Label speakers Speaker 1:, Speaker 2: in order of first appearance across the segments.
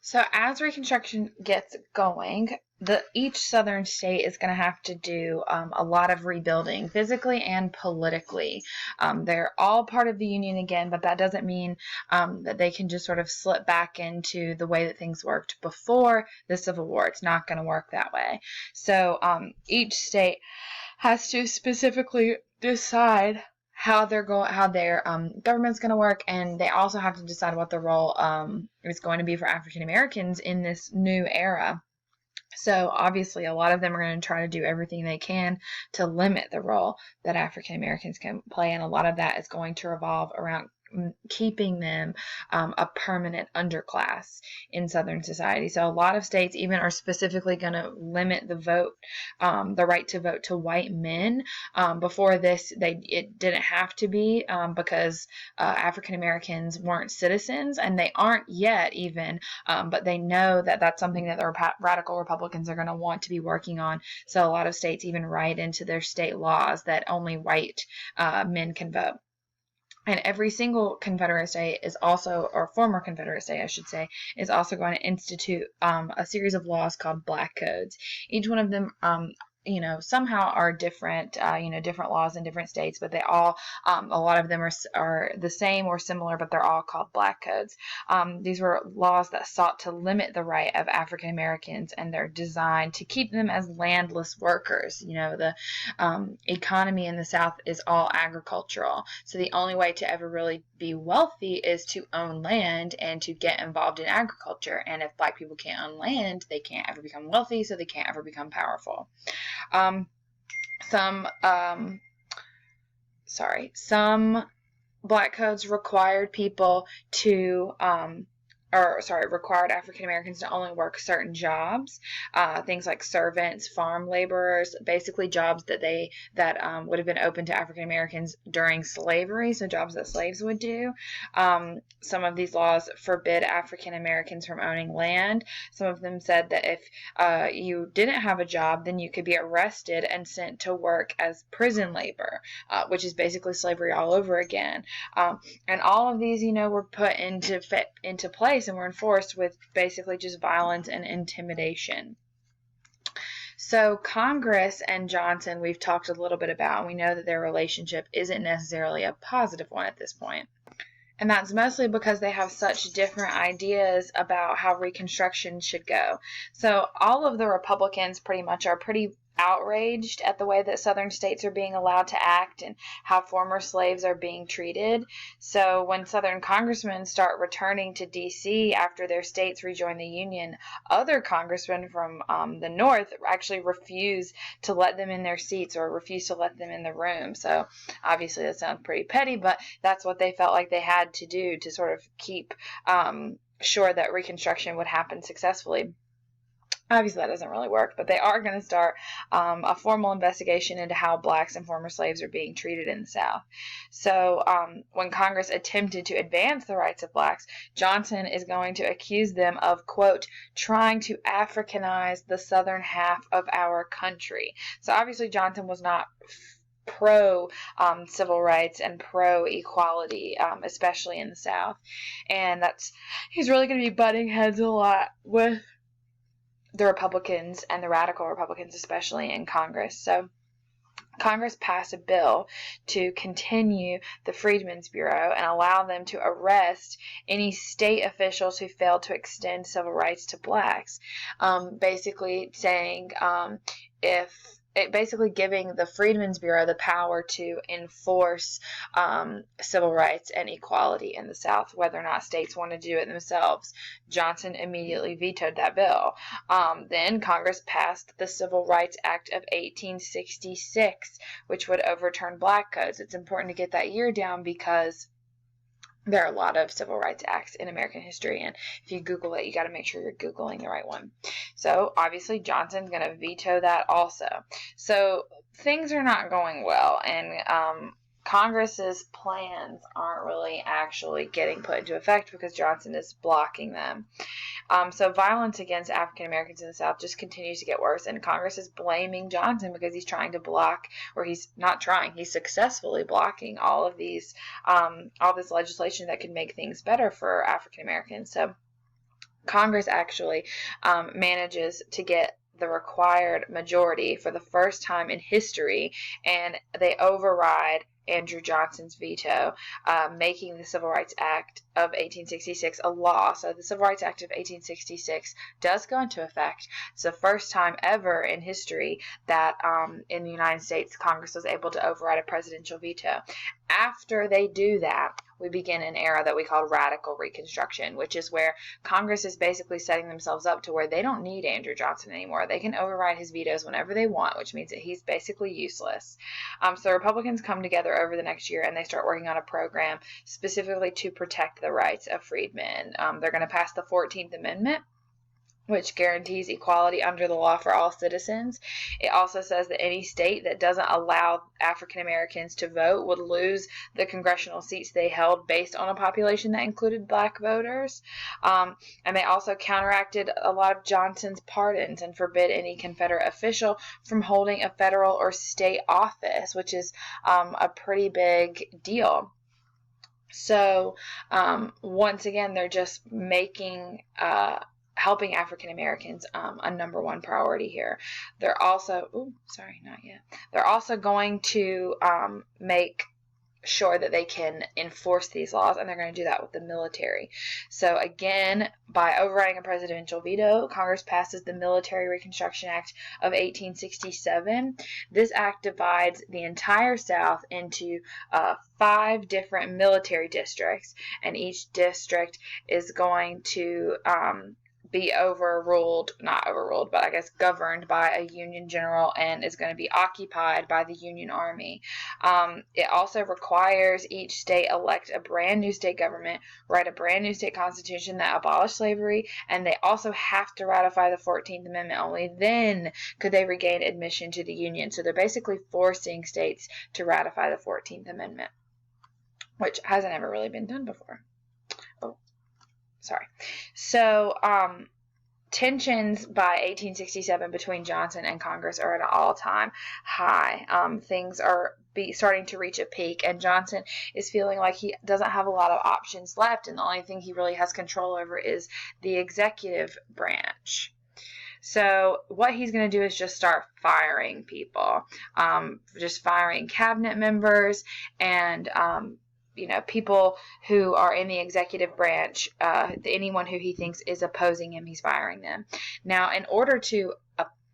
Speaker 1: So as Reconstruction gets going, each southern state is going to have to do a lot of rebuilding, physically and politically. They're all part of the Union again, but that doesn't mean that they can just sort of slip back into the way that things worked before the Civil War. It's not going to work that way. So each state has to specifically decide how their government's going to work, and they also have to decide what the role is going to be for African Americans in this new era. So obviously a lot of them are going to try to do everything they can to limit the role that African Americans can play, and a lot of that is going to revolve around keeping them a permanent underclass in Southern society. So a lot of states even are specifically going to limit the vote, the right to vote to white men. Before this, it didn't have to be because African Americans weren't citizens, and they aren't yet even, but they know that that's something that the radical Republicans are going to want to be working on. So a lot of states even write into their state laws that only white men can vote. And every single Confederate state is also, or former Confederate state, I should say, is also going to institute a series of laws called Black Codes. Each one of them, somehow are different, different laws in different states, but they all, a lot of them are the same or similar, but they're all called Black Codes. These were laws that sought to limit the right of African Americans, and they're designed to keep them as landless workers. The economy in the South is all agricultural, so the only way to ever really be wealthy is to own land and to get involved in agriculture. And if Black people can't own land, they can't ever become wealthy, so they can't ever become powerful. Some Black codes required people to required African Americans to only work certain jobs, things like servants, farm laborers, basically jobs that would have been open to African Americans during slavery, so jobs that slaves would do. Some of these laws forbid African Americans from owning land. Some of them said that if you didn't have a job, then you could be arrested and sent to work as prison labor, which is basically slavery all over again. And all of these, were put into place and were enforced with basically just violence and intimidation. So Congress and Johnson, we've talked a little bit about, and we know that their relationship isn't necessarily a positive one at this point. And that's mostly because they have such different ideas about how Reconstruction should go. So all of the Republicans pretty much are pretty outraged at the way that Southern states are being allowed to act and how former slaves are being treated. So when Southern congressmen start returning to D.C. after their states rejoin the Union, other congressmen from the North actually refuse to let them in their seats or refuse to let them in the room. So obviously that sounds pretty petty, but that's what they felt like they had to do to sort of keep sure that Reconstruction would happen successfully. Obviously, that doesn't really work, but they are going to start a formal investigation into how blacks and former slaves are being treated in the South. So when Congress attempted to advance the rights of blacks, Johnson is going to accuse them of, quote, trying to Africanize the southern half of our country. So obviously Johnson was not pro civil rights and pro equality, especially in the South. And he's really going to be butting heads a lot with the Republicans and the radical Republicans, especially in Congress. So Congress passed a bill to continue the Freedmen's Bureau and allow them to arrest any state officials who failed to extend civil rights to blacks. Basically saying basically giving the Freedmen's Bureau the power to enforce civil rights and equality in the South, whether or not states want to do it themselves. Johnson immediately vetoed that bill. Then Congress passed the Civil Rights Act of 1866, which would overturn black codes. It's important to get that year down because there are a lot of civil rights acts in American history, and if you Google it, you got to make sure you're Googling the right one. So obviously Johnson's going to veto that also. So things are not going well, and Congress's plans aren't really actually getting put into effect because Johnson is blocking them. So violence against African Americans in the South just continues to get worse, and Congress is blaming Johnson because he's trying to block, or he's not trying, he's successfully blocking all of all this legislation that could make things better for African Americans. So Congress actually manages to get the required majority for the first time in history, and they override Andrew Johnson's veto, making the Civil Rights Act of 1866 a law. So the Civil Rights Act of 1866 does go into effect. It's the first time ever in history that in the United States, Congress was able to override a presidential veto. After they do that, we begin an era that we call radical Reconstruction, which is where Congress is basically setting themselves up to where they don't need Andrew Johnson anymore. They can override his vetoes whenever they want, which means that he's basically useless. So Republicans come together over the next year and they start working on a program specifically to protect the rights of freedmen. They're going to pass the 14th Amendment, which guarantees equality under the law for all citizens. It also says that any state that doesn't allow African Americans to vote would lose the congressional seats they held based on a population that included black voters. And they also counteracted a lot of Johnson's pardons and forbid any Confederate official from holding a federal or state office, which is a pretty big deal. So once again, they're just making helping African Americans a number one priority here. They're also, They're also going to make sure that they can enforce these laws, and they're going to do that with the military. So again, by overriding a presidential veto, Congress passes the Military Reconstruction Act of 1867. This act divides the entire South into 5 different military districts, and each district is going to be governed by a Union general, and is going to be occupied by the Union Army. It also requires each state elect a brand new state government, write a brand new state constitution that abolished slavery, and they also have to ratify the 14th Amendment. Only then could they regain admission to the Union. So they're basically forcing states to ratify the 14th Amendment, which hasn't ever really been done before. So, tensions by 1867 between Johnson and Congress are at an all-time high. Things are starting to reach a peak, and Johnson is feeling like he doesn't have a lot of options left, and the only thing he really has control over is the executive branch. So what he's going to do is just start firing people, just firing cabinet members and people who are in the executive branch, anyone who he thinks is opposing him, he's firing them. Now, in order to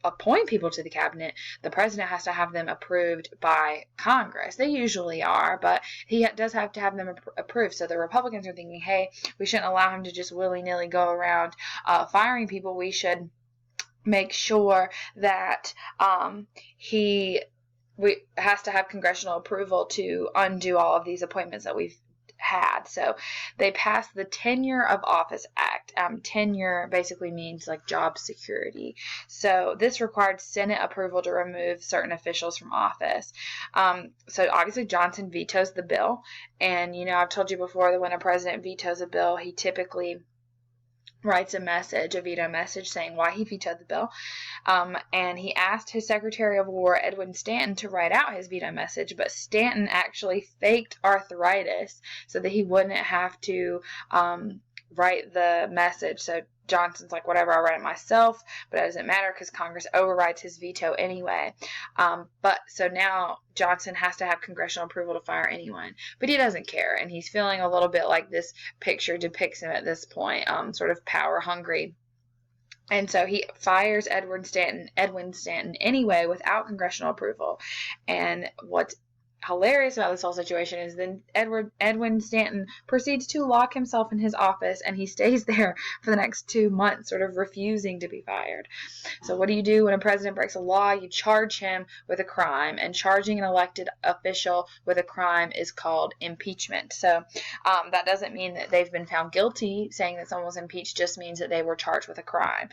Speaker 1: appoint people to the cabinet, the president has to have them approved by Congress. They usually are, but he does have to have them approved. So the Republicans are thinking, hey, we shouldn't allow him to just willy-nilly go around firing people. We should make sure that he has to have congressional approval to undo all of these appointments that we've had. So they passed the Tenure of Office Act. Tenure basically means like job security. So this required Senate approval to remove certain officials from office. So obviously Johnson vetoes the bill. And, I've told you before that when a president vetoes a bill, he typically writes a veto message saying why he vetoed the bill. And he asked his Secretary of War, Edwin Stanton, to write out his veto message, but Stanton actually faked arthritis so that he wouldn't have to write the message. So Johnson's like, whatever, I'll write it myself, but it doesn't matter because Congress overrides his veto anyway. But so now Johnson has to have congressional approval to fire anyone, but he doesn't care, and he's feeling a little bit like this picture depicts him at this point, sort of power hungry. And so he fires Edwin Stanton anyway without congressional approval. And what's hilarious about this whole situation is then Edwin Stanton proceeds to lock himself in his office, and he stays there for the next 2 months, sort of refusing to be fired. So what do you do when a president breaks a law? You charge him with a crime, and charging an elected official with a crime is called impeachment. So that doesn't mean that they've been found guilty. Saying that someone was impeached just means that they were charged with a crime.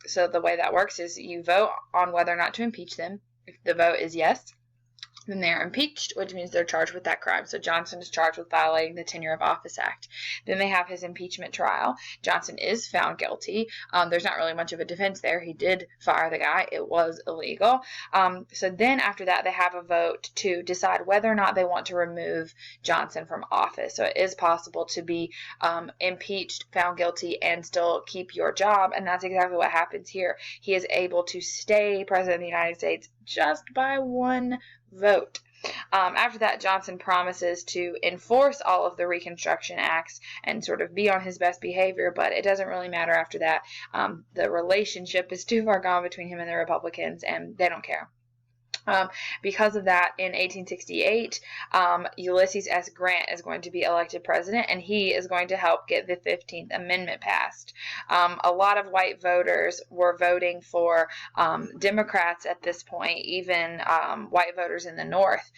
Speaker 1: So the way that works is you vote on whether or not to impeach them. If the vote is yes, Then they're impeached, which means they're charged with that crime. So Johnson is charged with violating the Tenure of Office Act. Then they have his impeachment trial. Johnson is found guilty. There's not really much of a defense there. He did fire the guy. It was illegal. So then after that, they have a vote to decide whether or not they want to remove Johnson from office. So it is possible to be impeached, found guilty, and still keep your job. And that's exactly what happens here. He is able to stay president of the United States just by one vote. After that, Johnson promises to enforce all of the Reconstruction acts and sort of be on his best behavior, but it doesn't really matter after that. The relationship is too far gone between him and the Republicans, and they don't care. Because of that, in 1868, Ulysses S. Grant is going to be elected president, and he is going to help get the 15th Amendment passed. A lot of white voters were voting for Democrats at this point, even white voters in the North.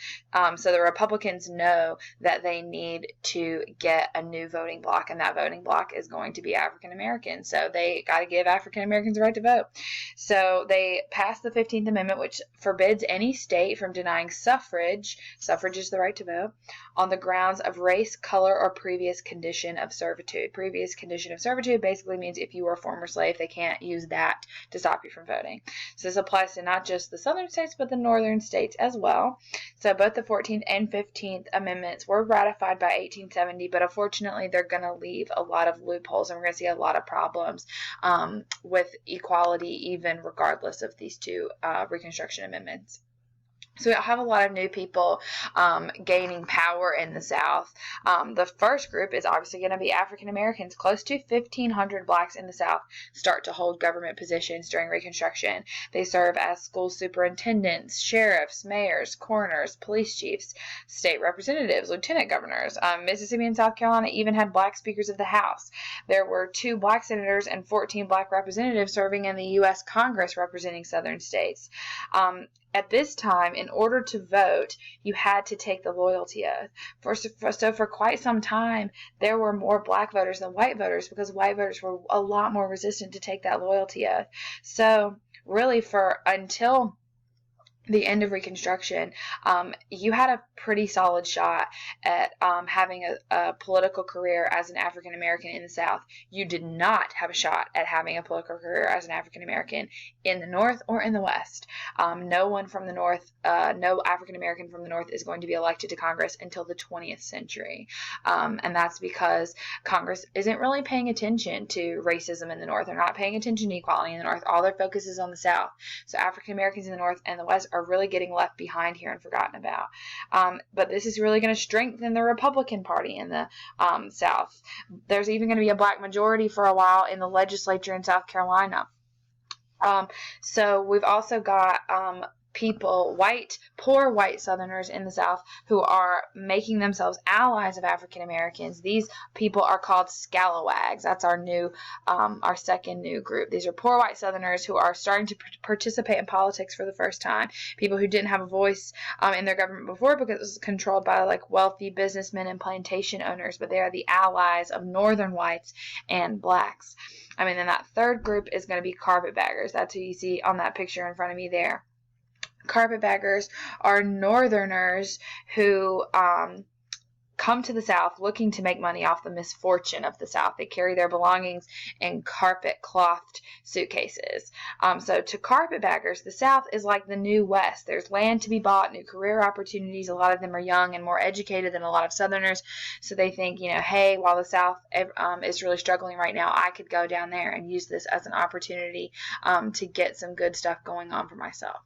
Speaker 1: So the Republicans know that they need to get a new voting bloc, and that voting bloc is going to be African Americans. So they got to give African Americans the right to vote. So they passed the 15th Amendment, which forbids any state from denying suffrage is the right to vote, on the grounds of race, color, or previous condition of servitude. Previous condition of servitude basically means if you were a former slave, they can't use that to stop you from voting. So this applies to not just the southern states, but the northern states as well. So both the 14th and 15th Amendments were ratified by 1870, but unfortunately they're going to leave a lot of loopholes, and we're going to see a lot of problems with equality, even regardless of these two Reconstruction Amendments. So we have a lot of new people gaining power in the South. The first group is obviously going to be African Americans. Close to 1,500 blacks in the South start to hold government positions during Reconstruction. They serve as school superintendents, sheriffs, mayors, coroners, police chiefs, state representatives, lieutenant governors. Mississippi and South Carolina even had black speakers of the House. There were 2 black senators and 14 black representatives serving in the U.S. Congress representing southern states. At this time, in order to vote, you had to take the loyalty oath. So for quite some time, there were more black voters than white voters because white voters were a lot more resistant to take that loyalty oath. So really, until the end of Reconstruction, you had a pretty solid shot at having a political career as an African American in the South. You did not have a shot at having a political career as an African American in the North or in the West. No one from the North, no African American from the North is going to be elected to Congress until the 20th century. And that's because Congress isn't really paying attention to racism in the North. They're not paying attention to equality in the North. All their focus is on the South. So African Americans in the North and the West are really getting left behind here and forgotten about. But this is really going to strengthen the Republican Party in the South. There's even going to be a black majority for a while in the legislature in South Carolina. So we've also got people, poor white Southerners in the South who are making themselves allies of African Americans. These people are called scalawags. That's our second new group. These are poor white Southerners who are starting to participate in politics for the first time. People who didn't have a voice in their government before because it was controlled by like wealthy businessmen and plantation owners, but they are the allies of northern whites and blacks. Then that third group is going to be carpetbaggers. That's who you see on that picture in front of me there. Carpetbaggers are northerners who come to the South looking to make money off the misfortune of the South. They carry their belongings in carpet-clothed suitcases. So to carpetbaggers, the South is like the new West. There's land to be bought, new career opportunities. A lot of them are young and more educated than a lot of Southerners. So they think, hey, while the South is really struggling right now, I could go down there and use this as an opportunity to get some good stuff going on for myself.